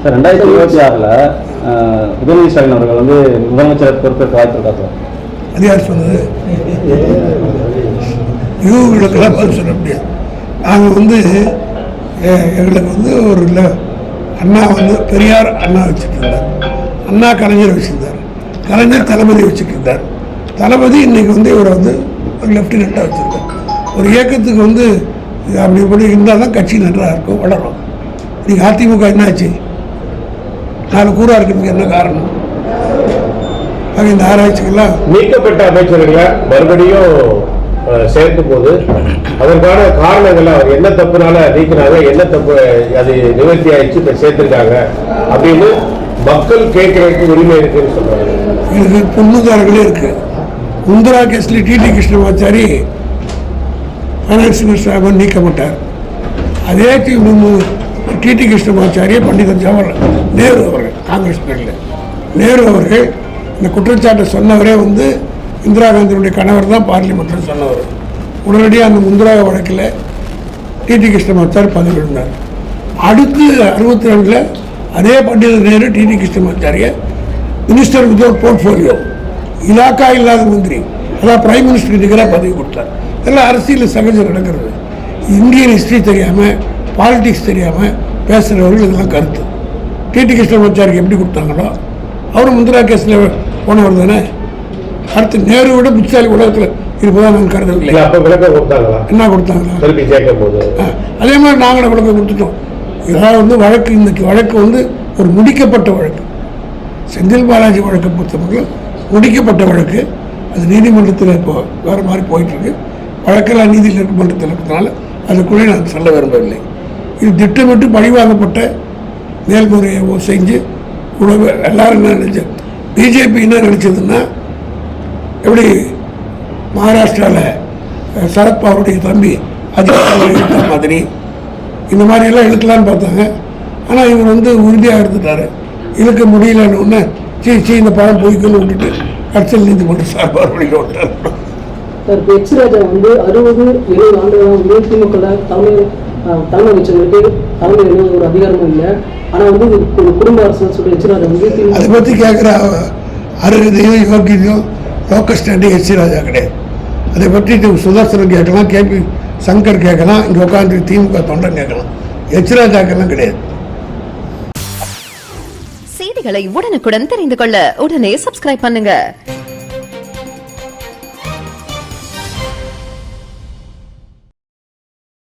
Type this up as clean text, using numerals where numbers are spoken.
Sir 2026 Udhayanidhi Stalin அவர்கள் வந்து முதலமைச்சர் பொறுப்பேற்க வாய்ப்பு இருக்கா சார்? அது யார் சொன்னது? இவங்களுக்கெல்லாம் பதில் சொல்ல முடியாது. நாங்கள் வந்து எங்களுக்கு வந்து ஒரு அண்ணா வந்து பெரியார் அண்ணா வச்சுட்டு இருந்தார், அண்ணா கலைஞர் வச்சுருந்தார், கலைஞர் தளபதி வச்சுட்டு இருந்தார். தளபதி இன்னைக்கு வந்து இவரை வந்து ஒரு லெப்டினண்ட்டாக வச்சுருக்கார். ஒரு இயக்கத்துக்கு வந்து அப்படி இப்படி இருந்தால் தான் கட்சி நன்றாக இருக்கும், வளரும். நீங்கள் அதிமுக என்ன ஆச்சு? 4 கூறாக இருக்கிறதுக்கு என்ன காரணம்? ஆக இந்த ஆராய்ச்சிகள்லாம் நீக்கப்பட்ட அமைச்சர்களை மறுபடியும் சேர்க்கும் போது அதற்கான காரணங்கள் அவர் என்ன தப்புனால நீக்கினாங்க, என்ன தப்பு அது நிவர்த்தி ஆயிடுச்சு, இப்போ சேர்த்துருக்காங்க அப்படின்னு மக்கள் கேட்கறதுக்கு உரிமை இருக்குன்னு சொல்றாங்க. இதுக்கு பொண்ணுதாரர்களே இருக்கு. முந்திரா கேஸ்ல டிடி கிருஷ்ணமாச்சாரி ஃபைனான்ஸ் மினிஸ்டராக நீக்கப்பட்டார். அதே டிடி கிருஷ்ணமாச்சாரியை பண்டிதர் ஜவஹர்லால் நேரு அவர்கள், காங்கிரஸ் பேரில் நேரு அவர்கள் இந்த குற்றச்சாட்டை சொன்னவரே வந்து இந்திரா காந்தியுடைய கணவர் தான் பார்லிமெண்ட்டில் சொன்னவர். உடனடியாக அந்த முந்திரா வழக்கில் டிடி கிருஷ்ணமாச்சாரி பதவி இருந்தார். அடுத்து 62 அதே பண்டிதர் நேரு டிடி கிருஷ்ணமாச்சாரியை மினிஸ்டர் வித் ஒரு போர்ட்ஃபோலியோ, இலாக்கா இல்லாத மந்திரி, அதான் பிரைம் மினிஸ்டருக்கு நிகராக பதவி கொடுத்தார். இதெல்லாம் அரசியல் சகஜம் நடக்கிறது. இந்தியன் ஹிஸ்ட்ரி தெரியாமல், பாலிடிக்ஸ் தெரியாமல் பேசுகிறவர்கள் இதெல்லாம் கருத்து. டிடி கிருஷ்ணமாச்சாரிக்கு எப்படி கொடுத்தாங்களோ அவரும் முந்திரா கேஸில் போனவர் தானே. அடுத்து நேரு விட புத்திசாலி உலகத்தில் இருப்பதான் நான் கருதவில்லை. என்ன கொடுத்தாங்களா? அதே மாதிரி நாங்களும் விளக்கம் கொடுத்துட்டோம். இதெல்லாம் வந்து வழக்கு, இன்னைக்கு வழக்கு வந்து ஒரு முடிக்கப்பட்ட வழக்கு. செந்தில் பாலாஜி வழக்கை பொறுத்தவரைக்கும் முடிக்கப்பட்ட வழக்கு. அது நீதிமன்றத்தில் இப்போ வேறு மாதிரி போயிட்டுருக்கு. வழக்கெல்லாம் நீதிமன்றத்தில் இருக்கிறதுனால அதுக்குள்ளே நான் சொல்ல விரும்பவில்லை. இது திட்டமிட்டு பழிவாங்கப்பட்ட மேல்முறையை செஞ்சு உணவு எல்லாரும் என்ன நினைச்ச பிஜேபி என்ன நினச்சதுன்னா, எப்படி மகாராஷ்டிராவில் சரத்பவாருடைய தம்பி அஜித் இழுத்த மாதிரி இந்த மாதிரியெல்லாம் இழுக்கலான்னு பார்த்தாங்க. ஆனால் இவர் வந்து உறுதியாக இருந்துட்டார். இழுக்க முடியலன்னு ஒன்று இந்த பழம் பொய்க்குன்னு விட்டுட்டு கட்சியில் நீதிமன்ற சார்பாக வழிக விட்டார். எச் ராஜா வந்து 60-70 ஆண்டுகளாக வந்து திமுக தலைமை அமைச்சர்களுக்கு தலைமை ஒரு அதிகாரமும் இல்லை. ஆனால் வந்து ஒரு குடும்ப அரசு சொல்லி எச் ராஜா வந்து அதை பற்றி கேட்குற அருகதையும் யோகியதையும் லோக்கல் ஸ்டாண்டிங் எச் ராஜா கிடையாது. அதை பற்றி சுதர்சனம் கேட்கலாம், கேபி சங்கர் கேட்கலாம், இங்கே உட்காந்து திமுக தொண்டன் கேட்கலாம். எச் ராஜாக்கெல்லாம் கிடையாது. செய்திகளை உடனுக்குடன் தெரிந்து கொள்ள உடனே சப்ஸ்கிரைப் பண்ணுங்க.